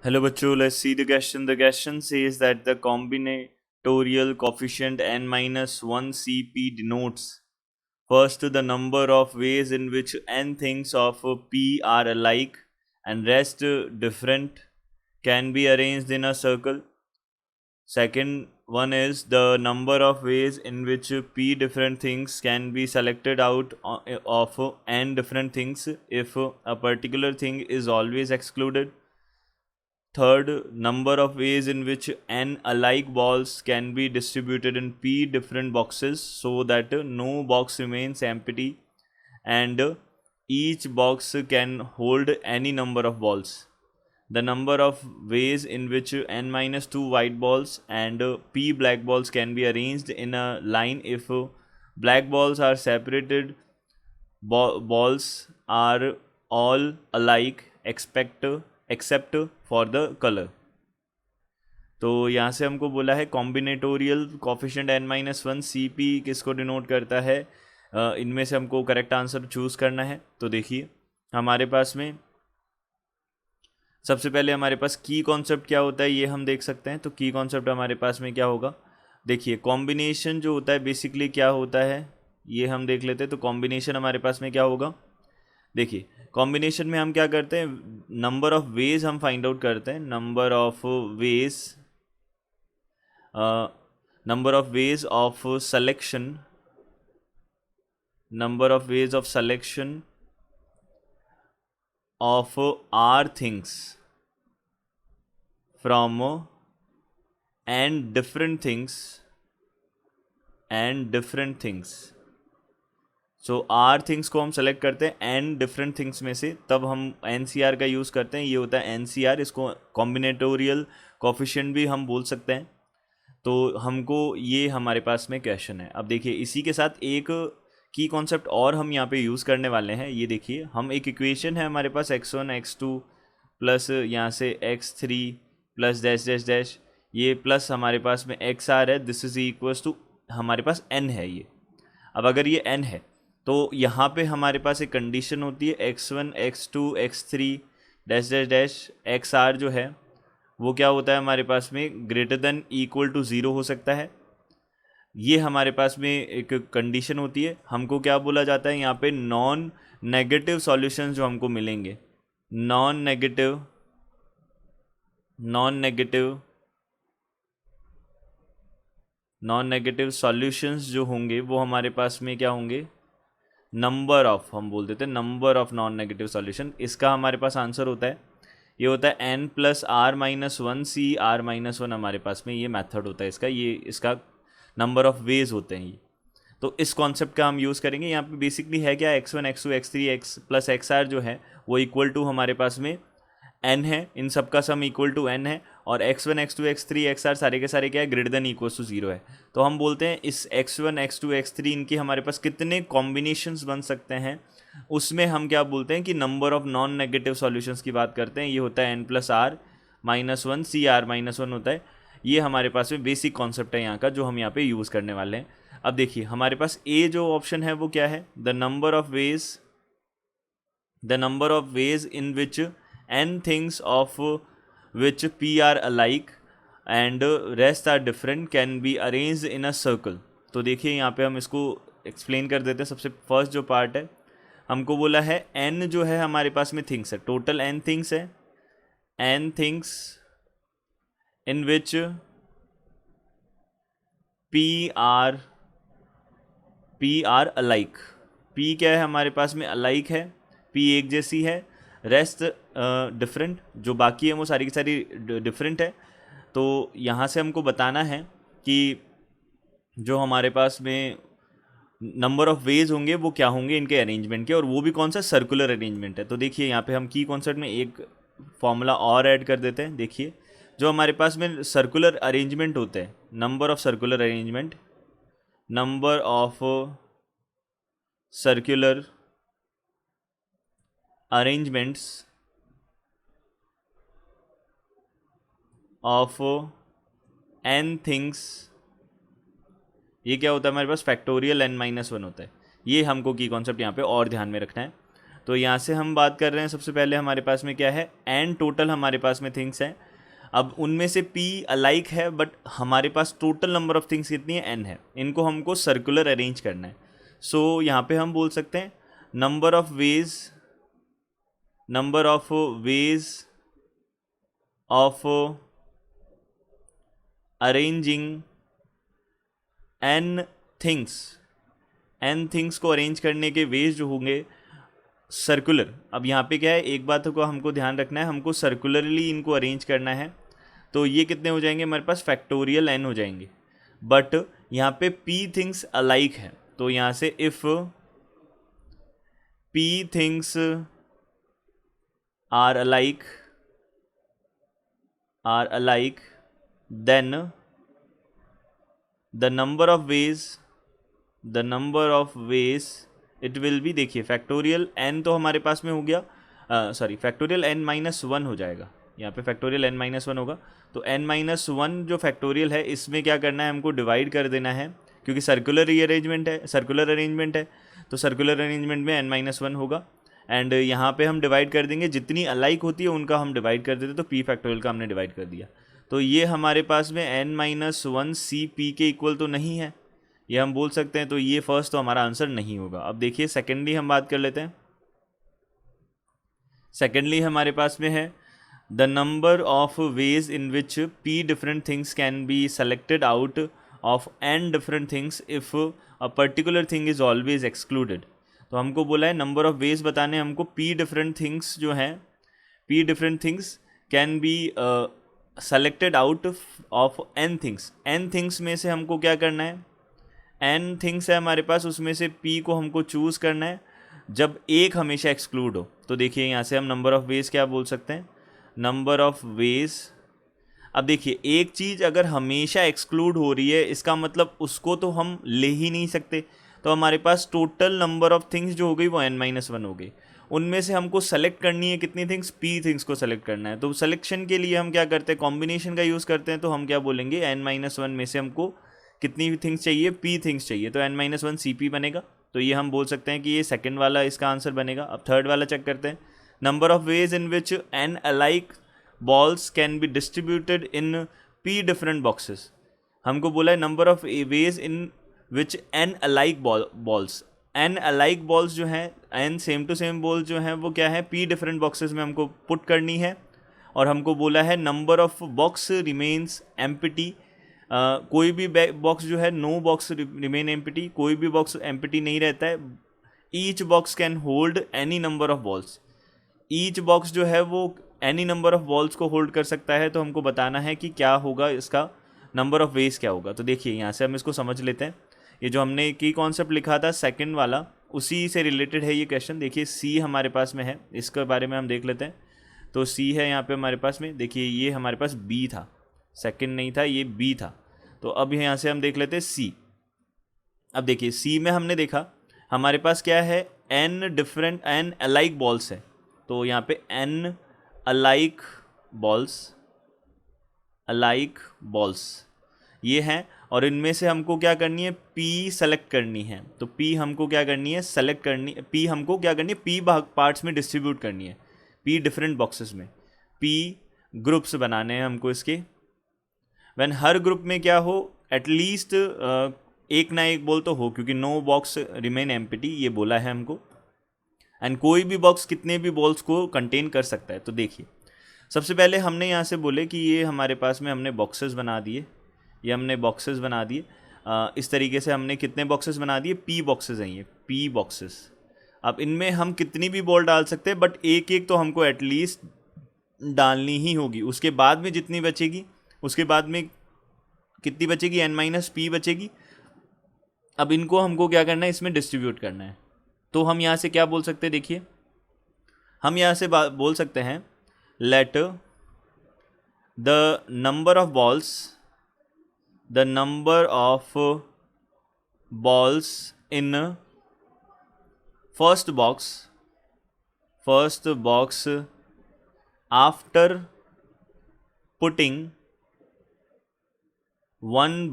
Hello बच्चों, let's see the question. The question says that the combinatorial coefficient n minus 1 Cp denotes first the number of ways in which n things of p are alike and rest different can be arranged in a circle. Second one is the number of ways in which p different things can be selected out of n different things if a particular thing is always excluded. Third, number of ways in which n alike balls can be distributed in p different boxes so that no box remains empty and each box can hold any number of balls. The number of ways in which n minus 2 white balls and p black balls can be arranged in a line if black balls are separated, balls are all alike except for the color. तो यहाँ से हमको बोला है combinatorial coefficient n minus one C P किसको denote करता है। इनमें से हमको करेक्ट आंसर चूज़ करना है। तो देखिए हमारे पास में सबसे पहले हमारे पास की कॉन्सेप्ट क्या होता है ये हम देख सकते हैं। तो की कॉन्सेप्ट हमारे पास में क्या होगा, देखिए कॉम्बिनेशन जो होता है बेसिकली क्या होता है ये हम देख लेते हैं। तो कॉम्बिनेशन हमारे पास में क्या होगा, देखिए कॉम्बिनेशन में हम क्या करते हैं, नंबर ऑफ वेज हम फाइंड आउट करते हैं। Number of ways of selection, number of ways of selection of r things from and different things so are things को हम सेलेक्ट करते हैं एन डिफरेंट थिंग्स में से, तब हम एन सी आर का यूज़ करते हैं। ये होता है एन सी आर, इसको कॉम्बिनेटोरियल कोफिशिएंट भी हम बोल सकते हैं। तो हमको ये हमारे पास में क्वेश्चन है। अब देखिए इसी के साथ एक की कॉन्सेप्ट और हम यहाँ पे यूज़ करने वाले हैं। ये देखिए हम एक इक्वेशन है हमारे पास x1 x2 प्लस यहाँ से x3 plus dash dash dash, ये प्लस हमारे पास में एक्स आर है, दिस इज इक्वल्स टू हमारे पास n है ये। अब अगर ये n है तो यहाँ पे हमारे पास एक कंडीशन होती है x1 x2 x3 dash dash dash x r जो है वो क्या होता है हमारे पास में greater than equal to zero हो सकता है। ये हमारे पास में एक कंडीशन होती है। हमको क्या बोला जाता है यहाँ पे, नॉन नेगेटिव सॉल्यूशंस जो हमको मिलेंगे, non negative non negative non negative solutions जो होंगे वो हमारे पास में क्या होंगे, नंबर ऑफ, हम बोल देते हैं number of non negative solution. इसका हमारे पास आंसर होता है, ये होता है n plus r minus one C r minus one. हमारे पास में ये मेथड होता है इसका, ये इसका नंबर ऑफ वेज होते हैं ये। तो इस कॉन्सेप्ट का हम यूज़ करेंगे। यहाँ पे बेसिकली है क्या, x1 x2 x3 x plus x r जो है वो इक्वल टू हमारे पास में n है, इन सब का सम इक्वल टू n है, और x1 x2 x3 xr सारे के सारे क्या है, greater than equal to zero है। तो हम बोलते हैं इस x1 x2 x3 इनके हमारे पास कितने कॉम्बिनेशंस बन सकते हैं, उसमें हम क्या बोलते हैं कि number of non negative solutions की बात करते हैं। ये होता है n plus r minus one C r minus one होता है। ये हमारे पास में बेसिक कॉन्सेप्ट है यहाँ का जो हम यहाँ पे यूज़ करने वाले हैं। अब देखिए हमारे पास ए जो ऑप्शन है वो क्या है, the number of ways in which n things of which p are alike and rest are different can be arranged in a circle। तो देखिए यहाँ पे हम इसको एक्सप्लेन कर देते हैं। सबसे फर्स्ट जो पार्ट है हमको बोला है n जो है हमारे पास में थिंग्स है, टोटल n थिंग्स है, n things in which p are alike. p क्या है हमारे पास में, अलाइक है, p एक जैसी है, रेस्ट डिफरेंट, जो बाकी है वो सारी की सारी डिफरेंट है। तो यहाँ से हमको बताना है कि जो हमारे पास में नंबर ऑफ वेज होंगे वो क्या होंगे इनके अरेंजमेंट के, और वो भी कौन सा, सर्कुलर अरेंजमेंट है। तो देखिए यहाँ पे हम की कॉन्सेप्ट में एक फॉर्मूला और ऐड कर देते हैं। देखिए जो हमारे पास में सर्कुलर अरेंजमेंट होते हैं, number of circular arrangement, number of circular arrangements of n things, ये क्या होता है हमारे पास, फैक्टोरियल n माइनस वन होता है। ये हमको की कॉन्सेप्ट यहाँ पे और ध्यान में रखना है। तो यहाँ से हम बात कर रहे हैं, सबसे पहले हमारे पास में क्या है, n टोटल हमारे पास में थिंग्स हैं। अब उनमें से p अलाइक है, बट हमारे पास टोटल नंबर ऑफ थिंग्स कितनी है, n है। इनको हमको सर्कुलर अरेंज करना है। सो यहाँ पे हम बोल सकते हैं number of ways of arranging n things को अरेंज करने के वेज जो होंगे सर्कुलर। अब यहाँ पे क्या है, एक बात को हमको ध्यान रखना है, हमको सर्कुलरली इनको अरेंज करना है। तो ये कितने हो जाएंगे हमारे पास, फैक्टोरियल n हो जाएंगे। बट यहाँ पे p थिंग्स अलाइक है, तो यहाँ से if p things are alike then the number of ways it will be, देखिए फैक्टोरियल n तो हमारे पास में हो गया, फैक्टोरियल n-1 हो जाएगा। यहाँ पे फैक्टोरियल n-1 होगा। तो n-1 जो फैक्टोरियल है, इसमें क्या करना है, हमको डिवाइड कर देना है, क्योंकि सर्कुलर अरेंजमेंट है। तो सर्कुलर अरेंजमेंट में n-1 होगा। एंड यहाँ पे हम डिवाइड कर देंगे, जितनी अलाइक होती है उनका हम डिवाइड कर देते, तो p फैक्टोरियल का हमने डिवाइड कर दिया। तो ये हमारे पास में n-1 CP के इक्वल तो नहीं है, ये हम बोल सकते हैं। तो ये फर्स्ट तो हमारा आंसर नहीं होगा। अब देखिए सेकेंडली हम बात कर लेते हैं। सेकेंडली हमारे पास में है the number of ways in which p different things can be selected out of n different things if a particular thing is always excluded. तो हमको बोला है नंबर ऑफ वेज बताने, हमको p डिफरेंट थिंग्स जो हैं, p different things can be selected out of n things में से हमको क्या करना है, n थिंग्स है हमारे पास, उसमें से p को हमको चूज़ करना है जब एक हमेशा एक्सक्लूड हो। तो देखिए यहाँ से हम नंबर ऑफ़ वेज क्या बोल सकते हैं, नंबर ऑफ़ वेज। अब देखिए एक चीज़ अगर हमेशा एक्सक्लूड हो रही है, इसका मतलब उसको तो हम ले ही नहीं सकते। तो हमारे पास टोटल नंबर ऑफ़ थिंग्स जो हो गई वो n-1 हो गई। उनमें से हमको सेलेक्ट करनी है कितनी थिंग्स, p थिंग्स को सेलेक्ट करना है। तो सिलेक्शन के लिए हम क्या करते हैं, कॉम्बिनेशन का यूज़ करते हैं। तो हम क्या बोलेंगे, n-1 में से हमको कितनी थिंग्स चाहिए, p थिंग्स चाहिए, तो n-1 CP बनेगा। तो ये हम बोल सकते हैं कि ये सेकंड वाला इसका आंसर बनेगा। अब थर्ड वाला चेक करते हैं, number of ways in which n alike balls can be distributed in p different boxes. हमको बोला है number of ways in which n alike balls, n alike balls जो हैं, n same to same balls जो हैं वो क्या है, p डिफरेंट बॉक्सेस में हमको पुट करनी है। और हमको बोला है number of box remains empty, कोई भी बॉक्स जो है, नो बॉक्स रिमेन एम्प्टी, कोई भी बॉक्स एम्प्टी नहीं रहता है। Each box can hold any number of balls, each box जो है वो एनी नंबर ऑफ बॉल्स को होल्ड कर सकता है। तो हमको बताना है कि क्या होगा इसका नंबर ऑफ वेज क्या होगा। तो देखिए यहाँ से हम इसको समझ लेते हैं। ये जो हमने की कॉन्सेप्ट लिखा था सेकंड वाला, उसी से रिलेटेड है ये क्वेश्चन। देखिए सी हमारे पास में है, इसके बारे में हम देख लेते हैं। तो सी है यहाँ पे हमारे पास में, देखिए ये हमारे पास बी था, सेकंड नहीं था, ये बी था। तो अब यहाँ से हम देख लेते हैं सी। अब देखिए सी में हमने देखा हमारे पास क्या है, n अलाइक बॉल्स है। तो यहाँ पे n अलाइक बॉल्स ये हैं, और इनमें से हमको क्या करनी है, p सेलेक्ट करनी है। तो p हमको क्या करनी है, सेलेक्ट करनी, p हमको क्या करनी है, p पार्ट्स में डिस्ट्रीब्यूट करनी है, p डिफरेंट बॉक्सेस में, p ग्रुप्स बनाने हैं हमको इसके। वैन हर ग्रुप में क्या हो, एटलीस्ट एक ना एक बॉल तो हो, क्योंकि नो बॉक्स रिमेन एम्प्टी ये बोला है हमको। एंड कोई भी बॉक्स कितने भी बॉल्स को कंटेन कर सकता है। तो देखिए सबसे पहले हमने यहाँ से बोले कि ये हमारे पास में हमने बॉक्सेस बना दिए, ये हमने बॉक्सेस बना दिए। इस तरीके से हमने कितने बॉक्सेस बना दिए, p बॉक्सेस हैं ये, p बॉक्सेस। अब इनमें हम कितनी भी बॉल डाल सकते हैं, बट एक एक तो हमको एटलीस्ट डालनी ही होगी। उसके बाद में जितनी बचेगी, उसके बाद में कितनी बचेगी, n-p बचेगी। अब इनको हमको क्या करना है, इसमें डिस्ट्रीब्यूट करना है। तो हम यहाँ से क्या बोल सकते हैं, देखिए हम यहाँ से बोल सकते हैं, let the number of balls in first box after putting one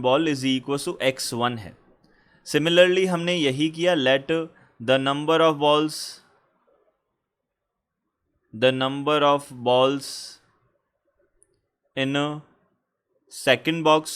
ball is equal to x1 है। सिमिलरली हमने यही किया, let the number of balls in second box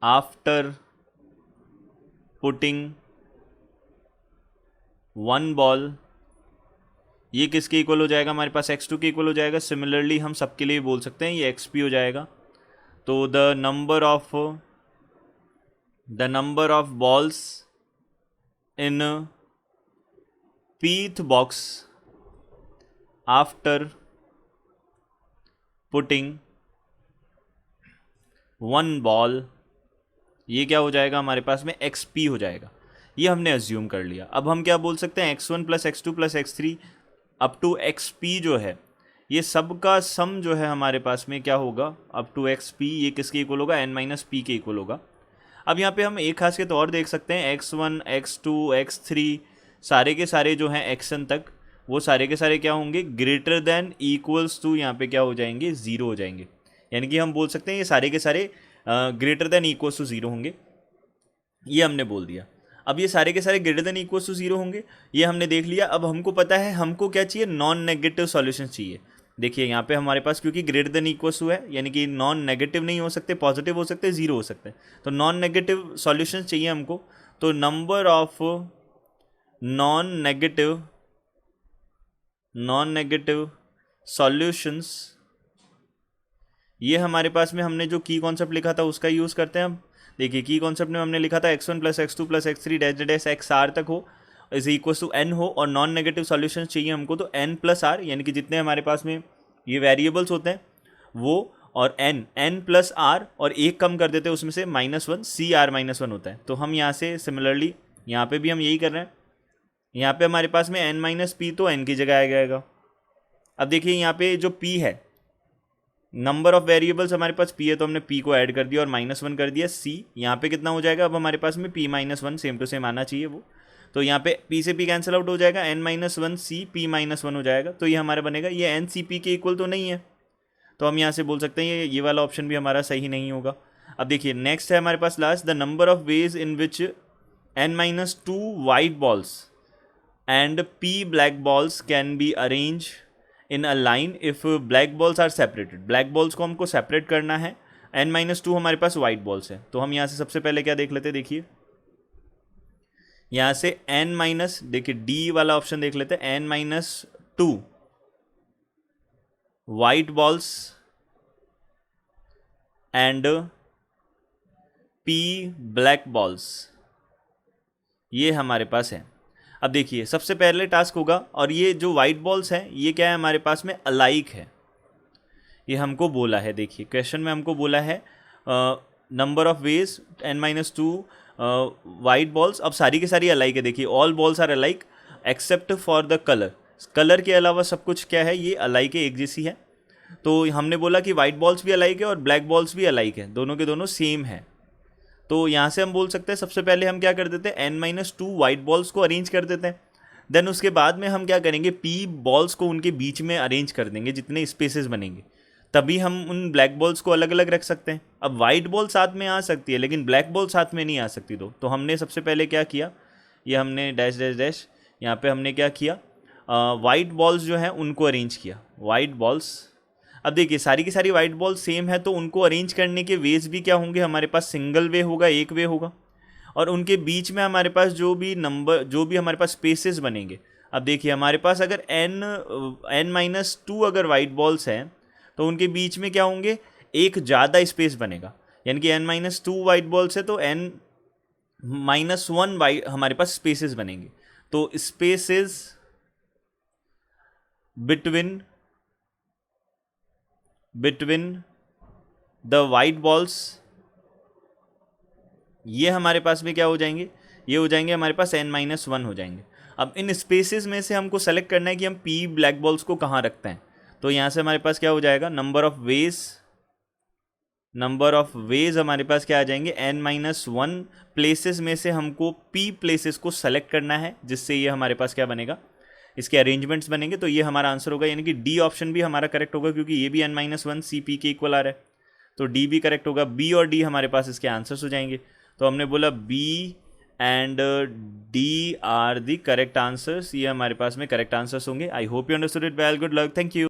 after putting one ball, ये किसके इक्वल हो जाएगा, हमारे पास x2 के इक्वल हो जाएगा। सिमिलरली हम सबके लिए बोल सकते हैं ये xp हो जाएगा। तो the number of balls in pth box after putting one ball, ये क्या हो जाएगा हमारे पास में xp हो जाएगा। ये हमने अज्यूम कर लिया। अब हम क्या बोल सकते हैं, x1 plus x2 plus x3 up to xp जो है, ये सब का सम जो है हमारे पास में क्या होगा, अप टू xp, ये किसके इक्वल होगा, n माइनस p के इक्वल होगा। अब यहाँ पे हम एक खासियत और देख सकते हैं, x1 x2 x3 सारे के सारे जो हैं xn तक, वो सारे के सारे क्या होंगे, ग्रेटर देन इक्वल्स टू, यहाँ पे क्या हो जाएंगे, ज़ीरो हो जाएंगे। यानी कि हम बोल सकते हैं ये सारे के सारे greater than equals to zero होंगे, ये हमने बोल दिया। अब ये सारे के सारे greater than equals to zero होंगे, ये हमने देख लिया। अब हमको पता है हमको क्या चाहिए, नॉन नेगेटिव सॉल्यूशन चाहिए। देखिए यहाँ पे हमारे पास क्योंकि ग्रेटर देन इक्वल्स टू है, यानी कि नॉन नेगेटिव नहीं हो सकते, पॉजिटिव हो सकते, ज़ीरो हो सकते हैं, तो नॉन नेगेटिव सॉल्यूशन चाहिए हमको। तो number of non negative solutions, ये हमारे पास में हमने जो की कॉन्सेप्ट लिखा था उसका यूज़ करते हैं हम। देखिए की कॉन्सेप्ट में हमने लिखा था x1 plus x2 plus x3 dash dash xr तक हो इज इक्वल टू n हो, और नॉन नेगेटिव सॉल्यूशन चाहिए हमको, तो n प्लस r, यानी कि जितने हमारे पास में ये वेरिएबल्स होते हैं वो, और n प्लस r, और एक कम कर देते हैं उसमें से -1, cr-1 होता है। तो हम यहाँ से सिमिलरली यहाँ पे भी हम यही कर रहे हैं। यहाँ पे हमारे पास में n माइनस p, तो n की जगह आ जाएगा। अब देखिए यहाँ पे जो p है, नंबर ऑफ वेरिएबल्स हमारे पास p है, तो हमने p को ऐड कर दिया और -1 कर दिया। c यहाँ पे कितना हो जाएगा, अब हमारे पास में p-1 सेम टू सेम आना चाहिए वो, तो यहाँ पे p से p कैंसिल आउट हो जाएगा, n-1 c p-1 हो जाएगा। तो ये हमारा बनेगा, ये n c p के इक्वल तो नहीं है, तो हम यहाँ से बोल सकते हैं ये वाला ऑप्शन भी हमारा सही नहीं होगा। अब देखिए नेक्स्ट है हमारे पास last, the number of ways in which n-2 white balls and p black balls can be arrange in a line if black balls are separated. Black balls को हमको सेपरेट करना है, n-2 हमारे पास वाइट बॉल्स है, तो हम यहाँ से सबसे पहले क्या देख लेते हैं, देखिए यहाँ से देखिए डी वाला ऑप्शन देख लेते हैं, n-2 white balls and p black balls, ये हमारे पास है। अब देखिए सबसे पहले टास्क होगा, और ये जो वाइट बॉल्स हैं ये क्या है हमारे पास में, अलाइक है, ये हमको बोला है। देखिए क्वेश्चन में हमको बोला है number of ways n-2 white balls, अब सारी की सारी अलाइक है। देखिए all balls are alike except for the colour के अलावा सब कुछ क्या है, ये अलाइक है, एक जैसी है। तो हमने बोला कि वाइट बॉल्स भी अलाइक है और ब्लैक बॉल्स भी अलाइक है, दोनों के दोनों सेम है। तो यहाँ से हम बोल सकते हैं सबसे पहले हम क्या कर देते हैं, n-2 वाइट बॉल्स को अरेंज कर देते हैं, देन उसके बाद में हम क्या करेंगे, p बॉल्स को उनके बीच में अरेंज कर देंगे, जितने स्पेसेस बनेंगे तभी हम उन ब्लैक बॉल्स को अलग अलग रख सकते हैं। अब वाइट बॉल साथ में आ सकती है लेकिन ब्लैक बॉल साथ में नहीं आ सकती। तो हमने सबसे पहले क्या किया, ये हमने डैश डैश डैश यहाँ पे हमने क्या किया, वाइट बॉल्स जो हैं उनको अरेंज किया, वाइट बॉल्स। अब देखिए सारी की सारी वाइट बॉल सेम है, तो उनको अरेंज करने के वेज भी क्या होंगे हमारे पास, सिंगल वे होगा, एक वे होगा, और उनके बीच में हमारे पास जो भी हमारे पास स्पेसेस बनेंगे। अब देखिए हमारे पास अगर n-2 अगर वाइट बॉल्स हैं तो उनके बीच में क्या होंगे, एक ज़्यादा स्पेस बनेगा, यानी कि n-2 वाइट बॉल्स है तो n-1 वाइट हमारे पास स्पेसेस बनेंगे। तो spaces between the white balls, ये हमारे पास में क्या हो जाएंगे, ये हो जाएंगे हमारे पास n-1 हो जाएंगे। अब इन स्पेसेस में से हमको सेलेक्ट करना है कि हम p ब्लैक बॉल्स को कहाँ रखते हैं। तो यहाँ से हमारे पास क्या हो जाएगा, नंबर ऑफ वेज हमारे पास क्या आ जाएंगे, n-1 प्लेसेस में से हमको p प्लेसेस को सेलेक्ट करना है, जिससे ये हमारे पास क्या बनेगा, इसके अरेंजमेंट्स बनेंगे। तो ये हमारा आंसर होगा, यानी कि डी ऑप्शन भी हमारा करेक्ट होगा, क्योंकि ये भी n-1 cp के इक्वल आ रहा है। तो डी भी करेक्ट होगा, बी और डी हमारे पास इसके आंसर्स हो जाएंगे। तो हमने बोला B and D are the correct answers, ये हमारे पास में करेक्ट आंसर्स होंगे। I hope you understood it well, good luck, thank you.